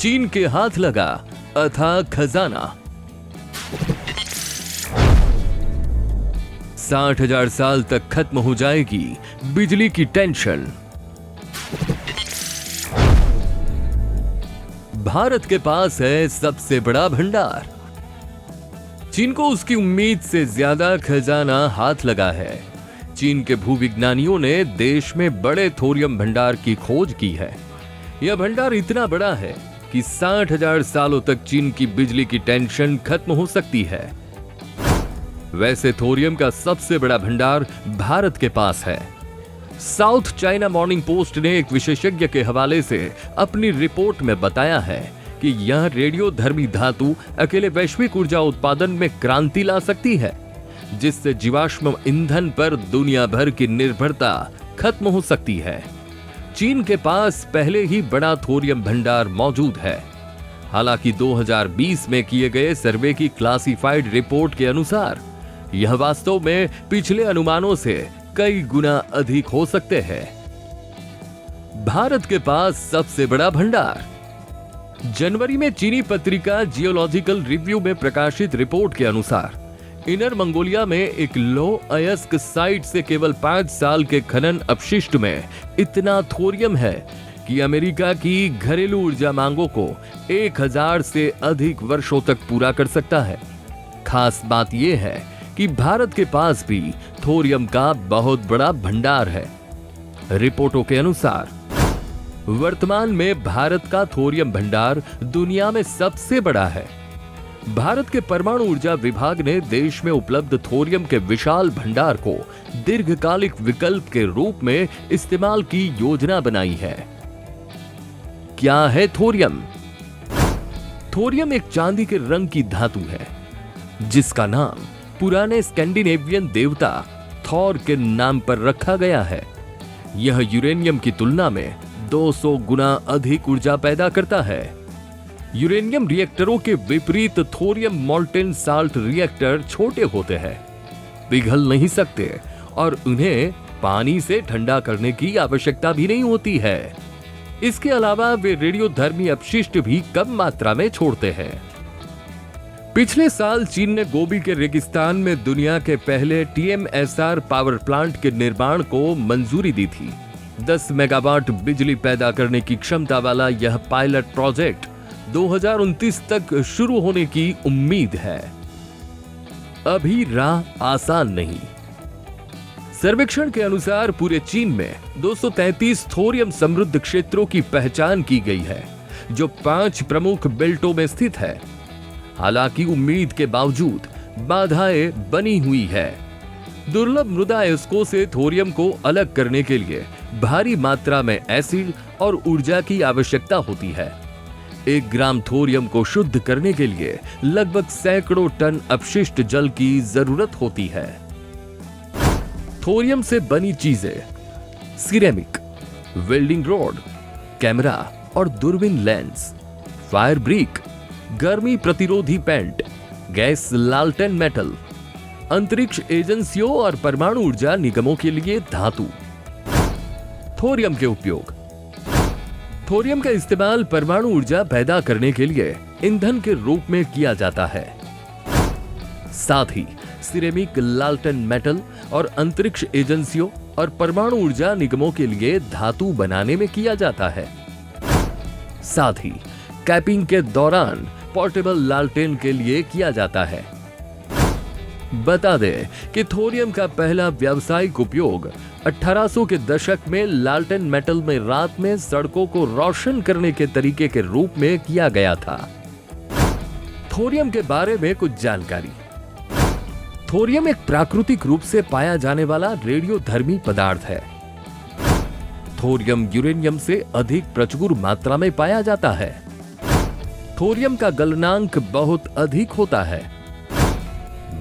चीन के हाथ लगा अथाह खजाना। 60,000 साल तक खत्म हो जाएगी बिजली की टेंशन। भारत के पास है सबसे बड़ा भंडार। चीन को उसकी उम्मीद से ज्यादा खजाना हाथ लगा है। चीन के भूविज्ञानियों ने देश में बड़े थोरियम भंडार की खोज की है। यह भंडार इतना बड़ा है कि 60,000 सालों तक चीन की बिजली की टेंशन खत्म हो सकती है। वैसे थोरियम का सबसे बड़ा भंडार भारत के पास है। साउथ चाइना मॉर्निंग पोस्ट ने एक विशेषज्ञ के हवाले से अपनी रिपोर्ट में बताया है कि यह रेडियोधर्मी धातु अकेले वैश्विक ऊर्जा उत्पादन में क्रांति ला सकती है, जिससे जीवाश्म ईंधन पर दुनिया भर की निर्भरता खत्म हो सकती है। चीन के पास पहले ही बड़ा थोरियम भंडार मौजूद है। हालांकि 2020 में किए गए सर्वे की क्लासिफाइड रिपोर्ट के अनुसार यह वास्तव में पिछले अनुमानों से कई गुना अधिक हो सकते हैं। भारत के पास सबसे बड़ा भंडार। जनवरी में चीनी पत्रिका जियोलॉजिकल रिव्यू में प्रकाशित रिपोर्ट के अनुसार इनर मंगोलिया में एक लो अयस्क साइट से केवल 5 साल के खनन अपशिष्ट में इतना थोरियम है कि अमेरिका की घरेलू ऊर्जा मांगों को 1000 से अधिक वर्षों तक पूरा कर सकता है। खास बात यह है कि भारत के पास भी थोरियम का बहुत बड़ा भंडार है। रिपोर्टों के अनुसार वर्तमान में भारत का थोरियम भंडार दुनिया में सबसे बड़ा है। भारत के परमाणु ऊर्जा विभाग ने देश में उपलब्ध थोरियम के विशाल भंडार को दीर्घकालिक विकल्प के रूप में इस्तेमाल की योजना बनाई है। क्या है थोरियम? थोरियम एक चांदी के रंग की धातु है, जिसका नाम पुराने स्कैंडिनेवियन देवता थॉर के नाम पर रखा गया है। यह यूरेनियम की तुलना में 200 गुना अधिक ऊर्जा पैदा करता है। यूरेनियम रिएक्टरों के विपरीत थोरियम मॉल्टेन साल्ट रिएक्टर छोटे होते हैं, पिघल नहीं सकते और उन्हें पानी से ठंडा करने की आवश्यकता भी नहीं होती है। इसके अलावा वे रेडियोधर्मी अपशिष्ट भी कम मात्रा में छोड़ते हैं। पिछले साल चीन ने गोबी के रेगिस्तान में दुनिया के पहले TMSR पावर प्लांट के निर्माण को मंजूरी दी थी। 10 मेगावाट बिजली पैदा करने की क्षमता वाला यह पायलट प्रोजेक्ट 2029 तक शुरू होने की उम्मीद है। अभी राह आसान नहीं। सर्वेक्षण के अनुसार पूरे चीन में 233 थोरियम समृद्ध क्षेत्रों की पहचान की गई है, जो 5 प्रमुख बेल्टों में स्थित है। हालांकि उम्मीद के बावजूद बाधाएं बनी हुई है। दुर्लभ मृदा अयस्कों से थोरियम को अलग करने के लिए भारी मात्रा में एसिड और ऊर्जा की आवश्यकता होती है। 1 ग्राम थोरियम को शुद्ध करने के लिए लगभग सैकड़ों टन अपशिष्ट जल की जरूरत होती है। थोरियम से बनी चीजें सिरेमिक, वेल्डिंग रोड, कैमरा और दूरबीन लेंस, फायर ब्रिक, गर्मी प्रतिरोधी पेंट, गैस लालटेन मेटल, अंतरिक्ष एजेंसियों और परमाणु ऊर्जा निगमों के लिए धातु। थोरियम के उपयोग। थोरियम का इस्तेमाल परमाणु ऊर्जा पैदा करने के लिए ईंधन के रूप में किया जाता है। साथ ही सिरेमिक, लालटेन मेटल और अंतरिक्ष एजेंसियों और परमाणु ऊर्जा निगमों के लिए धातु बनाने में किया जाता है। साथ ही कैपिंग के दौरान पोर्टेबल लालटेन के लिए किया जाता है। बता दें कि थोरियम का पहला व्यावसायिक उपयोग 1800 के दशक में लालटेन मेटल में रात में सड़कों को रोशन करने के तरीके के रूप में किया गया था। थोरियम के बारे में कुछ जानकारी। थोरियम एक प्राकृतिक रूप से पाया जाने वाला रेडियोधर्मी पदार्थ है। थोरियम यूरेनियम से अधिक प्रचुर मात्रा में पाया जाता है। थोरियम का गलनांक बहुत अधिक होता है।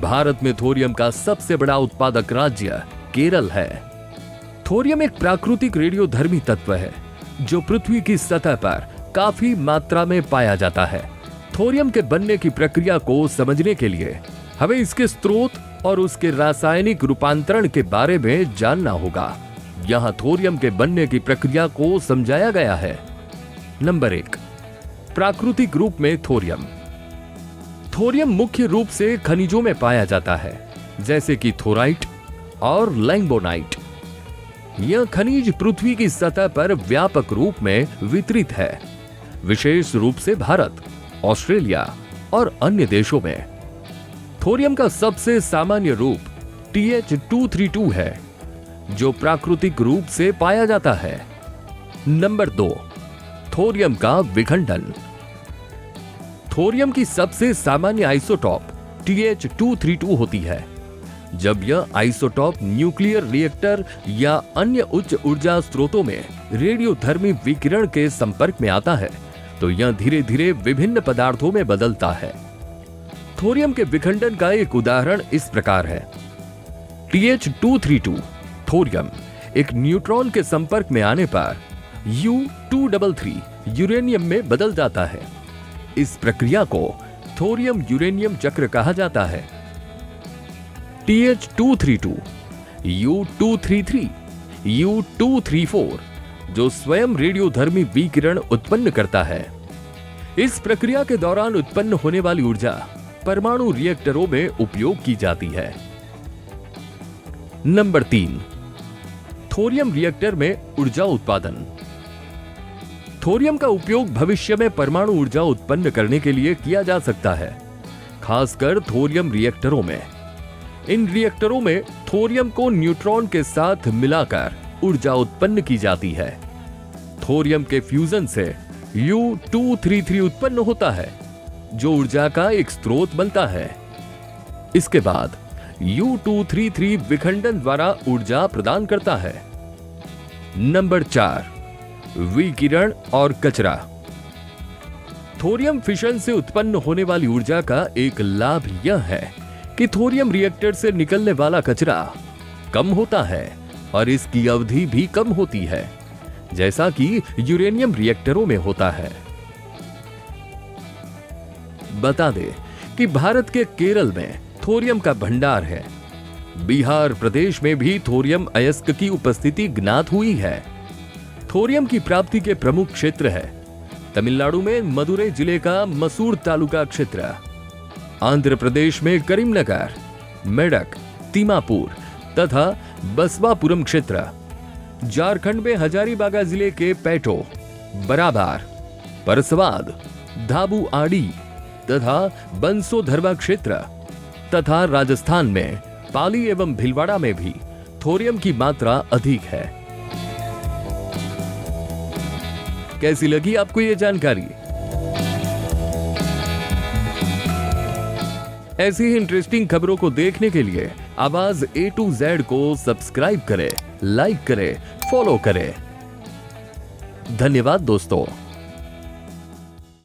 भारत में थोरियम का सबसे बड़ा उत्पादक राज्य केरल है। थोरियम एक प्राकृतिक रेडियोधर्मी तत्व है जो पृथ्वी की सतह पर काफी मात्रा में पाया जाता है। थोरियम के बनने की प्रक्रिया को समझने के लिए हमें इसके स्रोत और उसके रासायनिक रूपांतरण के बारे में जानना होगा। यहाँ थोरियम के बनने की प्रक्रिया को समझाया गया है। नंबर 1, प्राकृतिक रूप में थोरियम। थोरियम मुख्य रूप से खनिजों में पाया जाता है, जैसे कि थोराइट और लैंगबोनाइट। यह खनिज पृथ्वी की सतह पर व्यापक रूप में वितरित है, विशेष रूप से भारत, ऑस्ट्रेलिया और अन्य देशों में। थोरियम का सबसे सामान्य रूप TH232 है, जो प्राकृतिक रूप से पाया जाता है। नंबर 2, थोरियम का विखंडन। थोरियम की सबसे सामान्य आइसोटॉप TH232 होती है। जब यह आइसोटॉप न्यूक्लियर रिएक्टर या अन्य उच्च ऊर्जा स्रोतों में रेडियोधर्मी विकिरण के संपर्क में आता है, तो यह धीरे धीरे विभिन्न पदार्थों में बदलता है। थोरियम के विखंडन का एक उदाहरण इस प्रकार है। TH232 थोरियम एक न्यूट्रॉन के संपर्क में आने पर U233 यूरेनियम में बदल जाता है। इस प्रक्रिया को थोरियम यूरेनियम चक्र कहा जाता है। TH232 U233 U234 जो स्वयं रेडियोधर्मी विकिरण उत्पन्न करता है। इस प्रक्रिया के दौरान उत्पन्न होने वाली ऊर्जा परमाणु रिएक्टरों में उपयोग की जाती है। नंबर 3, थोरियम रिएक्टर में ऊर्जा उत्पादन। थोरियम का उपयोग भविष्य में परमाणु ऊर्जा उत्पन्न करने के लिए किया जा सकता है, खासकर थोरियम रिएक्टरों में। इन रिएक्टरों में थोरियम को न्यूट्रॉन के साथ मिलाकर ऊर्जा उत्पन्न की जाती है। थोरियम के फ्यूजन से U233 उत्पन्न होता है, जो ऊर्जा का एक स्रोत बनता है। इसके बाद U233 विखंडन द्वारा ऊर्जा प्रदान करता है। नंबर 4, विकिरण और कचरा। थोरियम फिशन से उत्पन्न होने वाली ऊर्जा का एक लाभ यह है कि थोरियम रिएक्टर से निकलने वाला कचरा कम होता है और इसकी अवधि भी कम होती है, जैसा कि यूरेनियम रिएक्टरों में होता है। बता दें कि भारत के केरल में थोरियम का भंडार है। बिहार प्रदेश में भी थोरियम अयस्क की उपस्थिति ज्ञात हुई है। थोरियम की प्राप्ति के प्रमुख क्षेत्र है तमिलनाडु में मदुरै जिले का मसूर तालुका क्षेत्र, आंध्र प्रदेश में करीमनगर, मेडक, तिमापुर तथा बसवापुरम क्षेत्र, झारखंड में हजारीबाग जिले के पैटो, बराबार, परसवाद, धाबू आड़ी तथा बंसोधरवा क्षेत्र तथा राजस्थान में पाली एवं भीलवाड़ा में भी थोरियम की मात्रा अधिक है। कैसी लगी आपको ये जानकारी? ऐसी ही इंटरेस्टिंग खबरों को देखने के लिए आवाज A to Z को सब्सक्राइब करें, लाइक करें, फॉलो करें। धन्यवाद दोस्तों।